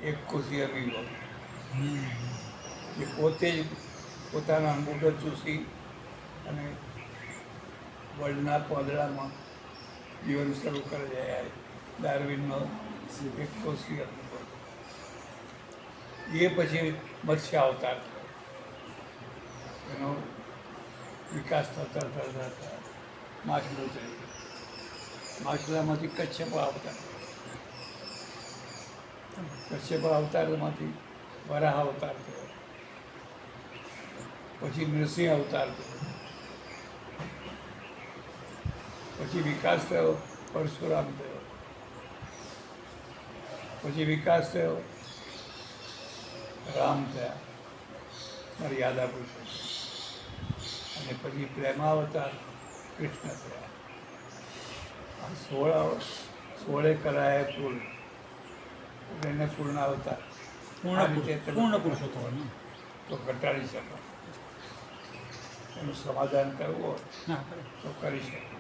એક કોષીય વિવો એ પોતે જ પોતાના અંગૂઠો ચૂસી અને વર્લ્ડના પાંદડામાં જીવન શરૂ કરે છે. ડાર્વિનનો એક કોષીય વિવો. એ પછી મત્સ્ય અવતાર થયો. એનો વિકાસ થતા થતા માછલું થયું. માછલામાંથી કચ્છપ અવતાર, કચ્છપ અવતારમાંથી વરાહ અવતાર થયો, પછી નૃસિંહ અવતાર થયો, પછી વિકાસ થયો પરશુરામ થયો, પછી વિકાસ થયો રામ થયા મર્યાદા પુરુષોત્તમ, અને પછી પ્રેમાવતાર કૃષ્ણ થયા. આ 16 કરાયા પૂર્ણ, એને પૂર્ણ અવતાર પૂર્ણ પુરુષોત્તમ. તો ઘટાડી શકો, એનું સમાધાન કરવું હોય ના કરે. તો કરી શકો.